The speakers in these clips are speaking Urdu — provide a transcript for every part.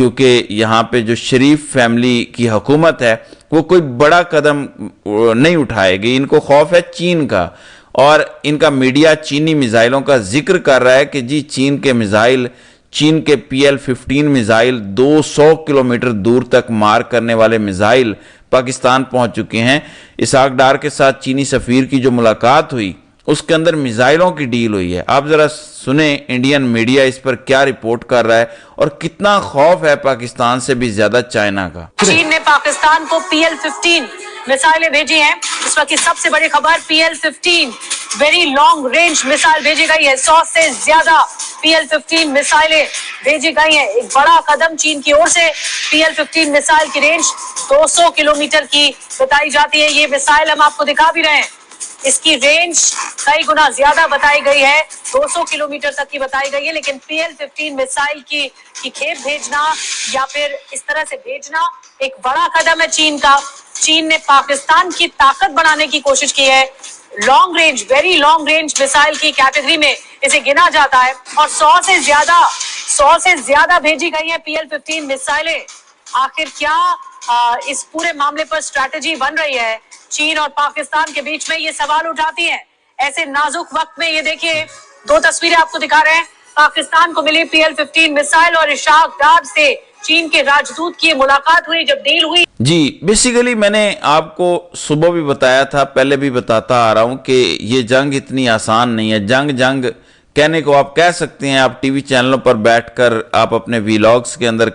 کیونکہ یہاں پہ جو شریف فیملی کی حکومت ہے وہ کوئی بڑا قدم نہیں اٹھائے گی. ان کو خوف ہے چین کا, اور ان کا میڈیا چینی میزائلوں کا ذکر کر رہا ہے کہ جی چین کے میزائل, چین کے PL-15 میزائل 200 کلومیٹر دور تک مار کرنے والے میزائل پاکستان پہنچ چکے ہیں. اسحاق ڈار کے ساتھ چینی سفیر کی جو ملاقات ہوئی اس کے اندر میزائلوں کی ڈیل ہوئی ہے. آپ ذرا سنیں انڈین میڈیا اس پر کیا رپورٹ کر رہا ہے اور کتنا خوف ہے پاکستان سے بھی زیادہ چائنا کا. چین نے پاکستان کو PL-15 میزائلیں بھیجی ہیں. اس وقت کی سب سے بڑی خبر, PL-15 very long range missile بھیجی گئی ہے. 100 سے زیادہ PL-15 میزائلیں بھیجی گئی ہیں. ایک بڑا قدم چین کی اور سے. PL-15 میزائل کی رینج 200 کلومیٹر کی بتائی جاتی ہے. یہ میزائل ہم آپ کو دکھا بھی رہے ہیں, اس کی رینج کئی گنا زیادہ بتائی گئی ہے, 200 کلومیٹر تک کی بتائی گئی ہے. لیکن PL-15 میزائل کی کھیپ بھیجنا یا پھر اس طرح سے بھیجنا ایک بڑا قدم ہے چین کا. چین نے پاکستان کی طاقت بڑھانے کی کوشش کی ہے. Long range, very long range missile کی کیٹیگری میں اسے گنا جاتا ہے, اور 100 سے زیادہ بھیجی گئی ہیں PL-15 میزائلیں. آخر کیا اس پورے معاملے پر اسٹریٹجی بن رہی ہے چین اور پاکستان کے بیچ میں, یہ سوال اٹھاتی ہیں. ایسے نازک وقت میں یہ دیکھیے دو تصویریں آپ کو دکھا رہے ہیں. پاکستان کو ملی PL-15 میزائل اور اسحاق ڈار سے چین کے راجدوت کی ملاقات ہوئی, جب ڈیل ہوئی. جی بیسیکلی میں نے آپ کو صبح بھی بتایا تھا, پہلے بھی بتاتا آ رہا ہوں کہ یہ جنگ اتنی آسان نہیں ہے. جنگ کہنے کو آپ کہہ سکتے ہیں, آپ ٹی وی چینلوں پر بیٹھ کر, آپ اپنے ویلاگز کے اندر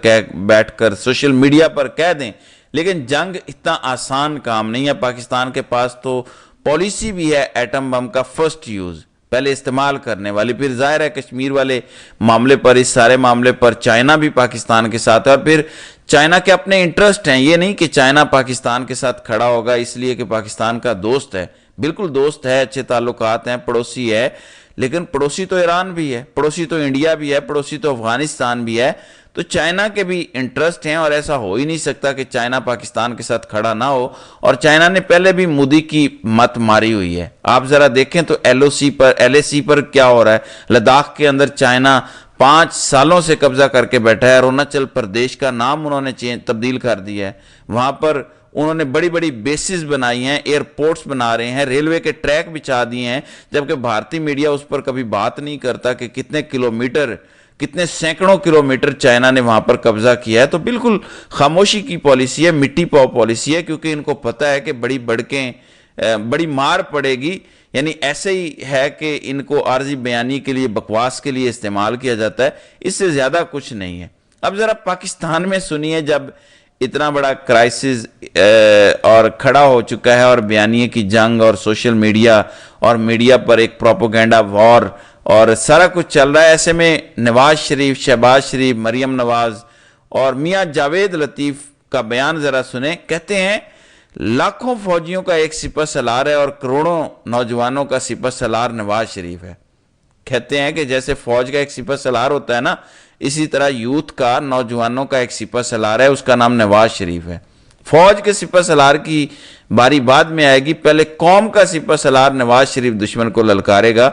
بیٹھ کر, سوشل میڈیا پر کہہ دیں, لیکن جنگ اتنا آسان کام نہیں ہے. پاکستان کے پاس تو پالیسی بھی ہے ایٹم بم کا فرسٹ یوز, پہلے استعمال کرنے والی. پھر ظاہر ہے کشمیر والے معاملے پر, اس سارے معاملے پر چائنا بھی پاکستان کے ساتھ ہے, اور پھر چائنا کے اپنے انٹرسٹ ہیں. یہ نہیں کہ چائنا پاکستان کے ساتھ کھڑا ہوگا اس لیے کہ پاکستان کا دوست ہے. بالکل دوست ہے, اچھے تعلقات ہیں, پڑوسی ہے, لیکن پڑوسی تو ایران بھی ہے, پڑوسی تو انڈیا بھی ہے, پڑوسی تو افغانستان بھی ہے. تو چائنا کے بھی انٹرسٹ ہیں, اور ایسا ہو ہی نہیں سکتا کہ چائنا پاکستان کے ساتھ کھڑا نہ ہو. اور چائنا نے پہلے بھی مودی کی مت ماری ہوئی ہے. آپ ذرا دیکھیں تو LAC پر کیا ہو رہا ہے. لداخ کے اندر چائنا 5 سالوں سے قبضہ کر کے بیٹھا ہے. اروناچل پردیش کا نام انہوں نے تبدیل کر دیا ہے. وہاں پر انہوں نے بڑی بڑی بیسز بنائی ہیں, ایئرپورٹس بنا رہے ہیں, ریلوے کے ٹریک بچھا دیے ہیں, جبکہ بھارتی میڈیا اس پر کبھی بات نہیں کرتا کہ کتنے سینکڑوں کلومیٹر چائنا نے وہاں پر قبضہ کیا ہے. تو بالکل خاموشی کی پالیسی ہے, مٹی پاؤ پالیسی ہے, کیونکہ ان کو پتہ ہے کہ بڑی مار پڑے گی. یعنی ایسے ہی ہے کہ ان کو عارضی بیانی کے لیے, بکواس کے لیے استعمال کیا جاتا ہے, اس سے زیادہ کچھ نہیں ہے. اب ذرا پاکستان میں سنیے, جب اتنا بڑا کرائسس اور کھڑا ہو چکا ہے, اور بیانیے کی جنگ, اور سوشل میڈیا اور میڈیا پر ایک پروپیگنڈا وار اور سارا کچھ چل رہا ہے, ایسے میں نواز شریف, شہباز شریف, مریم نواز اور میاں جاوید لطیف کا بیان ذرا سنیں. کہتے ہیں لاکھوں فوجیوں کا ایک سپہ سالار ہے, اور کروڑوں نوجوانوں کا سپہ سالار نواز شریف ہے. کہتے ہیں کہ جیسے فوج کا ایک سپہ سالار ہوتا ہے نا, اسی طرح یوتھ کا, نوجوانوں کا ایک سپہ سالار ہے, اس کا نام نواز شریف ہے. فوج کے سپہ سالار کی باری بعد میں آئے گی, پہلے قوم کا سپہ سالار نواز شریف دشمن کو للکارے گا.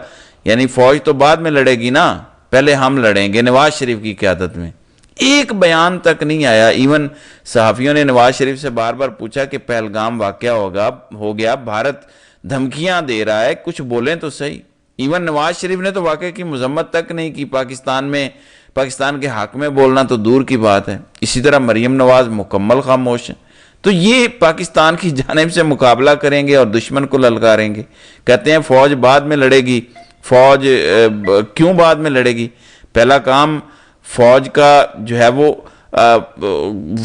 یعنی فوج تو بعد میں لڑے گی نا, پہلے ہم لڑیں گے نواز شریف کی قیادت میں. ایک بیان تک نہیں آیا. ایون صحافیوں نے نواز شریف سے بار بار پوچھا کہ پہلگام واقعہ ہو گیا, بھارت دھمکیاں دے رہا ہے, کچھ بولیں تو صحیح. ایون نواز شریف نے تو واقعے کی مذمت تک نہیں کی. پاکستان کے حق میں بولنا تو دور کی بات ہے. اسی طرح مریم نواز مکمل خاموش ہیں. تو یہ پاکستان کی جانب سے مقابلہ کریں گے اور دشمن کو للکاریں گے. کہتے ہیں فوج بعد میں لڑے گی. فوج کیوں بعد میں لڑے گی؟ پہلا کام فوج کا جو ہے وہ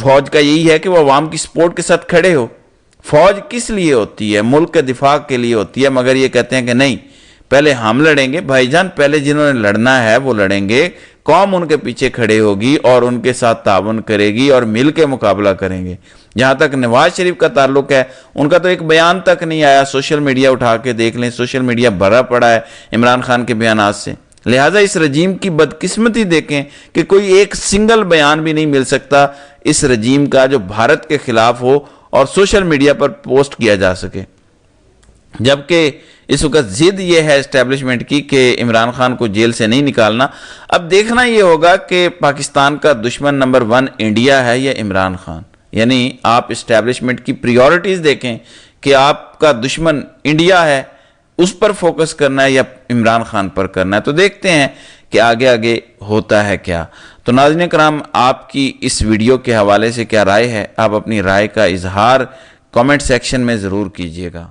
فوج کا یہی ہے کہ وہ عوام کی سپورٹ کے ساتھ کھڑے ہو. فوج کس لیے ہوتی ہے؟ ملک کے دفاع کے لیے ہوتی ہے. مگر یہ کہتے ہیں کہ نہیں, پہلے ہم لڑیں گے. بھائی جان, پہلے جنہوں نے لڑنا ہے وہ لڑیں گے, قوم ان کے پیچھے کھڑے ہوگی اور ان کے ساتھ تعاون کرے گی اور مل کے مقابلہ کریں گے. جہاں تک نواز شریف کا تعلق ہے, ان کا تو ایک بیان تک نہیں آیا. سوشل میڈیا اٹھا کے دیکھ لیں, سوشل میڈیا بھرا پڑا ہے عمران خان کے بیانات سے. لہٰذا اس رجیم کی بدقسمتی دیکھیں کہ کوئی ایک سنگل بیان بھی نہیں مل سکتا اس رجیم کا جو بھارت کے خلاف ہو اور سوشل میڈیا پر پوسٹ کیا جا سکے. جبکہ اس وقت ضد یہ ہے اسٹیبلشمنٹ کی کہ عمران خان کو جیل سے نہیں نکالنا۔ اب دیکھنا یہ ہوگا کہ پاکستان کا دشمن نمبر 1 انڈیا ہے یا عمران خان، یعنی آپ اسٹیبلشمنٹ کی پریورٹیز دیکھیں کہ آپ کا دشمن انڈیا ہے، اس پر فوکس کرنا ہے یا عمران خان پر کرنا ہے۔ تو دیکھتے ہیں کہ آگے آگے ہوتا ہے کیا۔ تو ناظرین کرام، آپ کی اس ویڈیو کے حوالے سے کیا رائے ہے؟ آپ اپنی رائے کا اظہار کامنٹ سیکشن میں ضرور کیجیے گا۔